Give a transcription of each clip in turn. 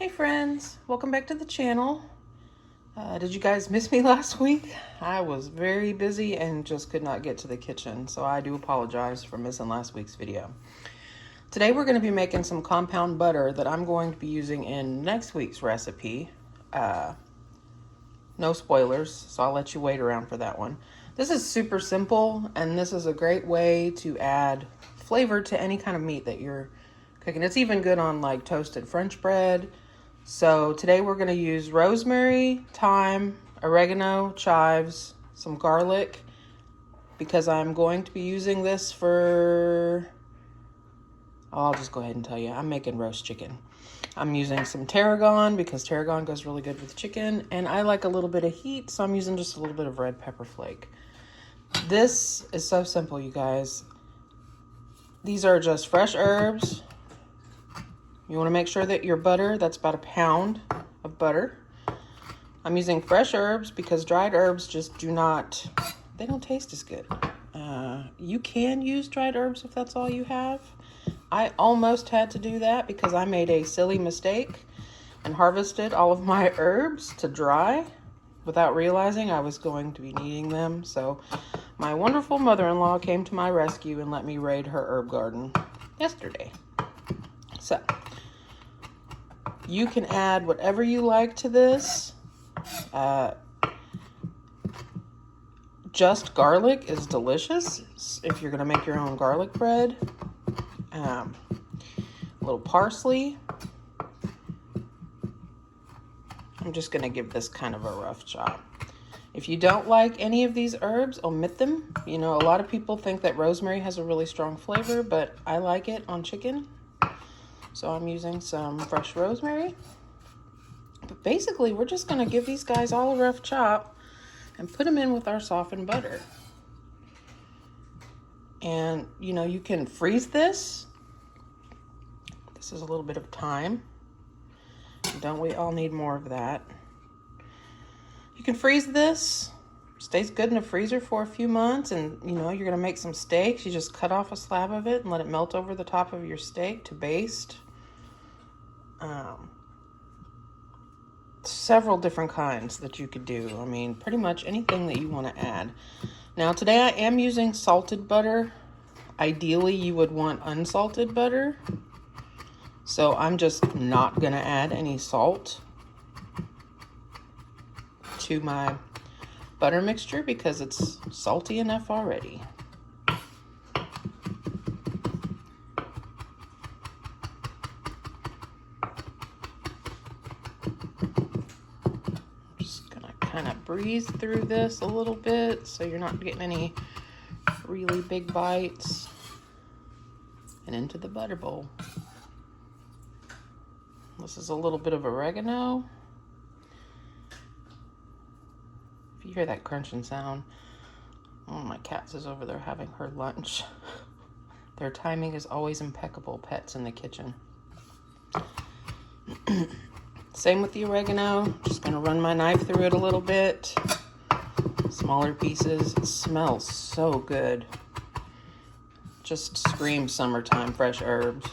Hey friends, welcome back to the channel. Did you guys miss me last week? I was very busy and just could not get to the kitchen, so I do apologize for missing last week's video. Today we're going to be making some compound butter that I'm going to be using in next week's recipe. No spoilers, so I'll let you wait around for that one. This is super simple, and this is a great way to add flavor to any kind of meat that you're cooking. It's even good on like toasted French bread. So today we're going to use rosemary, thyme, oregano, chives, some garlic, because I'm going to be using this for, I'll just go ahead and tell you, I'm making roast chicken. I'm using some tarragon because tarragon goes really good with chicken, and I like a little bit of heat, so I'm using just a little bit of red pepper flake. This is so simple, you guys. These are just fresh herbs. You want to make sure that your butter, that's about a pound of butter. I'm using fresh herbs because dried herbs just do not, they don't taste as good. You can use dried herbs if that's all you have. I almost had to do that because I made a silly mistake and harvested all of my herbs to dry without realizing I was going to be needing them. So my wonderful mother-in-law came to my rescue and let me raid her herb garden yesterday. So you can add whatever you like to this. Just garlic is delicious if you're going to make your own garlic bread. A little parsley. I'm just going to give this kind of a rough chop. If you don't like any of these herbs, omit them. You know, a lot of people think that rosemary has a really strong flavor, but I like it on chicken. So I'm using some fresh rosemary. But basically, we're just going to give these guys all a rough chop and put them in with our softened butter. And, you know, you can freeze this. This is a little bit of thyme. Don't we all need more of that? You can freeze this. Stays good in the freezer for a few months, and you know, you're going to make some steaks. You just cut off a slab of it and let it melt over the top of your steak to baste. Several different kinds that you could do. I mean, pretty much anything that you want to add. Now, today I am using salted butter. Ideally, you would want unsalted butter. So I'm just not going to add any salt to my butter mixture because it's salty enough already. Kind of breeze through this a little bit so you're not getting any really big bites. And into the butter bowl. This is a little bit of oregano. If you hear that crunching sound, one of my cats is over there having her lunch. Their timing is always impeccable, pets in the kitchen. Same with the oregano. Just gonna run my knife through it a little bit. Smaller pieces. It smells so good. Just screams summertime, fresh herbs.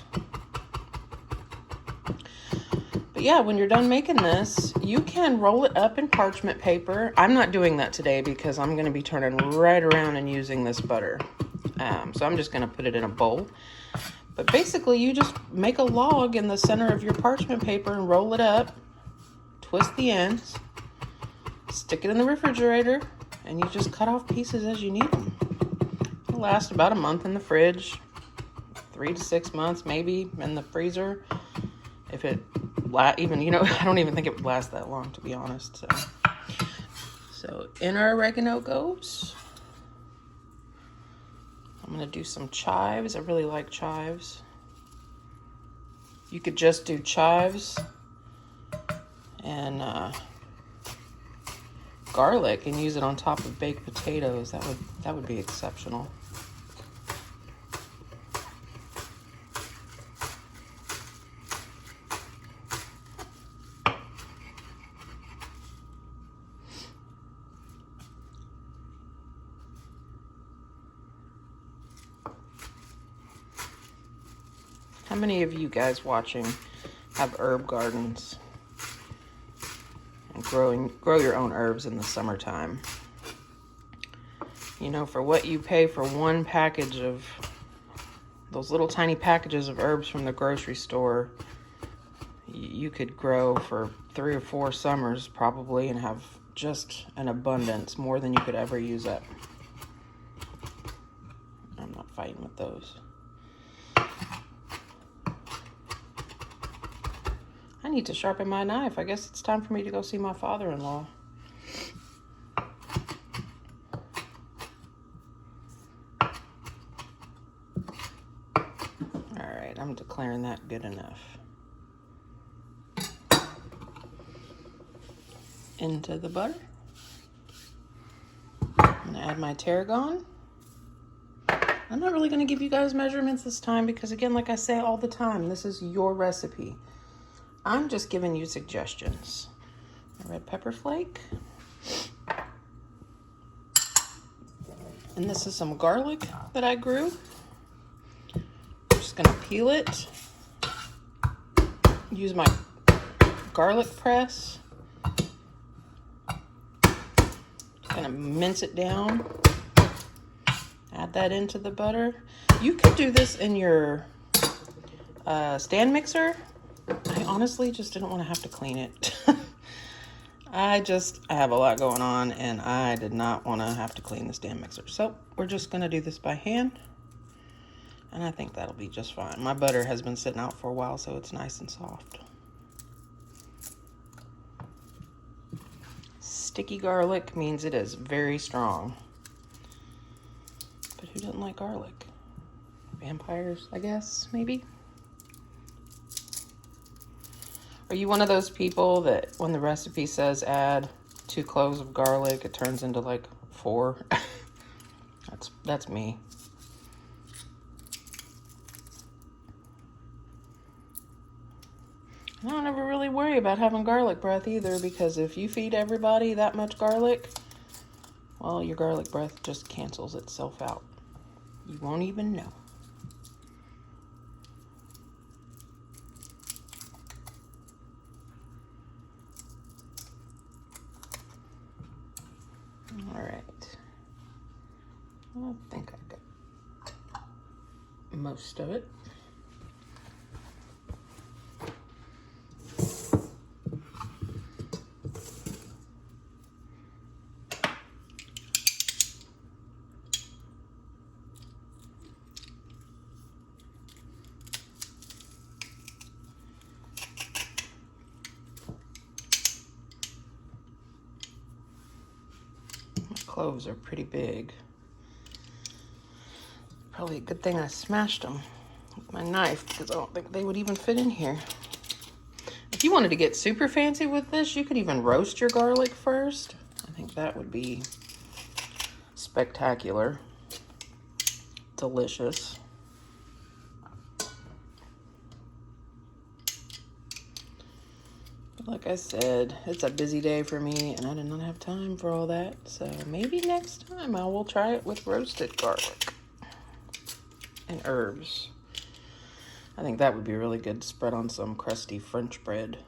But yeah, when you're done making this, you can roll it up in parchment paper. I'm not doing that today because I'm gonna be turning right around and using this butter. So I'm just gonna put it in a bowl. But basically, you just make a log in the center of your parchment paper and roll it up, twist the ends, stick it in the refrigerator, and you just cut off pieces as you need them. It'll last about a month in the fridge, 3 to 6 months maybe in the freezer. If it, even, you know, I don't even think it would last that long, to be honest. So in our oregano goes. I'm going to do some chives. I really like chives. You could just do chives and garlic and use it on top of baked potatoes. That would be exceptional. How many of you guys watching have herb gardens? and grow your own herbs in the summertime. You know, for what you pay for one package of those little tiny packages of herbs from the grocery store, you could grow for 3 or 4 summers probably and have just an abundance, more than you could ever use up. I'm not fighting with those. I need to sharpen my knife. I guess it's time for me to go see my father-in-law. All right, I'm declaring that good enough. Into the butter. I'm gonna add my tarragon. I'm not really gonna give you guys measurements this time because, again, like I say all the time, this is your recipe. I'm just giving you suggestions. A red pepper flake. And this is some garlic that I grew. I'm just gonna peel it. Use my garlic press. Gonna mince it down. Add that into the butter. You could do this in your stand mixer. I honestly just didn't want to have to clean it. I have a lot going on and I did not want to have to clean the stand mixer. So we're just going to do this by hand. And I think that'll be just fine. My butter has been sitting out for a while, so it's nice and soft. Sticky garlic means it is very strong. But who doesn't like garlic? Vampires, I guess, maybe? Are you one of those people that when the recipe says add 2 cloves of garlic, it turns into like 4? That's me. I don't ever really worry about having garlic breath either, because if you feed everybody that much garlic, well, your garlic breath just cancels itself out. You won't even know. All right. I think I got most of it. Cloves are pretty big. Probably a good thing I smashed them with my knife, because I don't think they would even fit in here. If you wanted to get super fancy with this, you could even roast your garlic first. I think that would be spectacular. Delicious. Like I said, it's a busy day for me and I did not have time for all that. So maybe next time I will try it with roasted garlic and herbs. I think that would be really good to spread on some crusty French bread.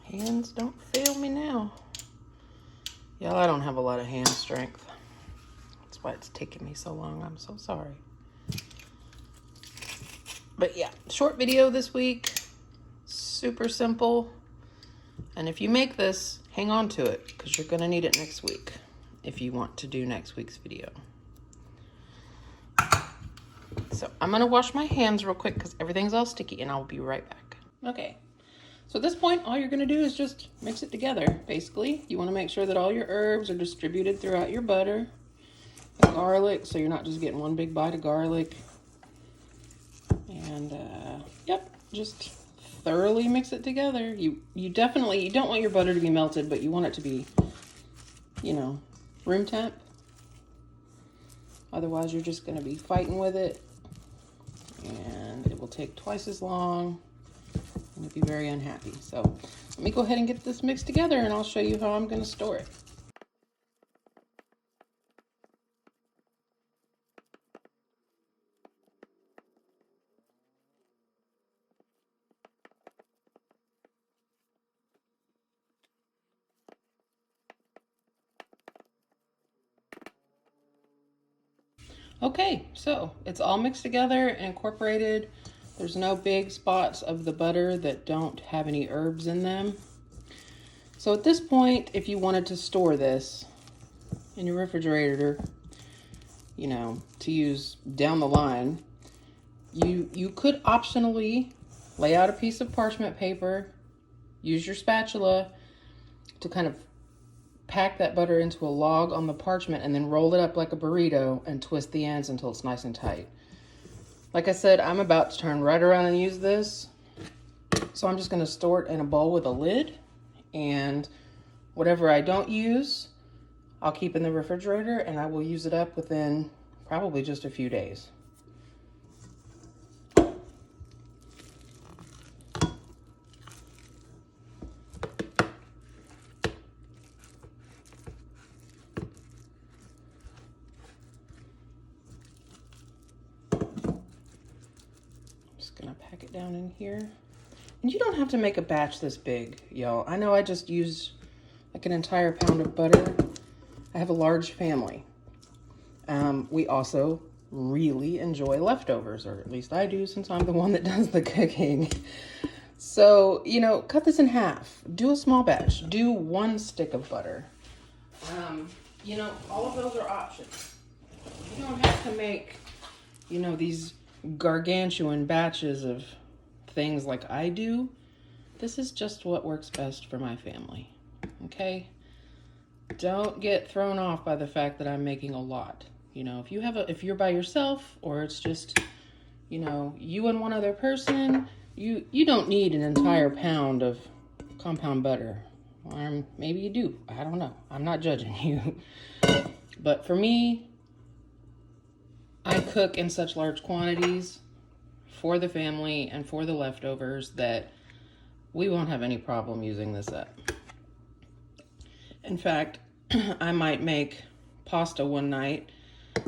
Hands don't fail me now. Y'all, I don't have a lot of hand strength. That's why it's taking me so long. I'm so sorry. But yeah, short video this week. Super simple. And if you make this, hang on to it, because you're going to need it next week if you want to do next week's video. So I'm going to wash my hands real quick because everything's all sticky, and I'll be right back. Okay. So at this point, all you're going to do is just mix it together, basically. You want to make sure that all your herbs are distributed throughout your butter. The garlic, so you're not just getting one big bite of garlic. And, yep, just thoroughly mix it together. You don't want your butter to be melted, but you want it to be, you know, room temp. Otherwise, you're just going to be fighting with it. And it will take twice as long. And you'll be very unhappy. So let me go ahead and get this mixed together and I'll show you how I'm going to store it. Okay, so it's all mixed together and incorporated. There's no big spots of the butter that don't have any herbs in them. So at this point, if you wanted to store this in your refrigerator, you know, to use down the line, you could optionally lay out a piece of parchment paper, use your spatula to kind of pack that butter into a log on the parchment and then roll it up like a burrito and twist the ends until it's nice and tight. Like I said, I'm about to turn right around and use this. So I'm just going to store it in a bowl with a lid, and whatever I don't use, I'll keep in the refrigerator and I will use it up within probably just a few days. Gonna pack it down in here. And you don't have to make a batch this big, y'all. I know I just used like an entire pound of butter. I have a large family. We also really enjoy leftovers, or at least I do, since I'm the one that does the cooking. So, you know, cut this in half. Do a small batch. Do 1 stick of butter. You know, all of those are options. You don't have to make, you know, these gargantuan batches of things like I do. This is just what works best for my family. Okay? Don't get thrown off by the fact that I'm making a lot. You know, if you're by yourself, or it's just, you know, you and one other person, you don't need an entire pound of compound butter. Or maybe you do. I don't know. I'm not judging you. But for me, I cook in such large quantities for the family and for the leftovers that we won't have any problem using this up. In fact, I might make pasta one night,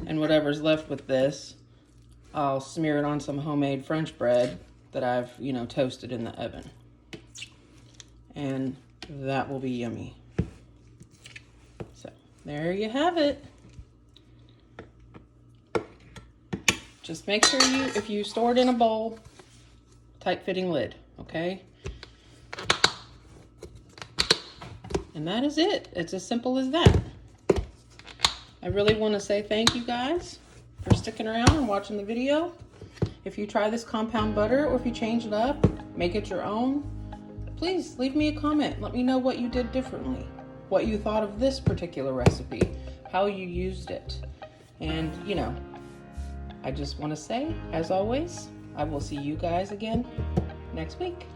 and whatever's left with this, I'll smear it on some homemade French bread that I've, you know, toasted in the oven. And that will be yummy. So, there you have it. Just make sure if you store it in a bowl, tight-fitting lid, okay? And that is it. It's as simple as that. I really want to say thank you guys for sticking around and watching the video. If you try this compound butter, or if you change it up, make it your own, please leave me a comment. Let me know what you did differently, what you thought of this particular recipe, how you used it. And, you know, I just want to say, as always, I will see you guys again next week.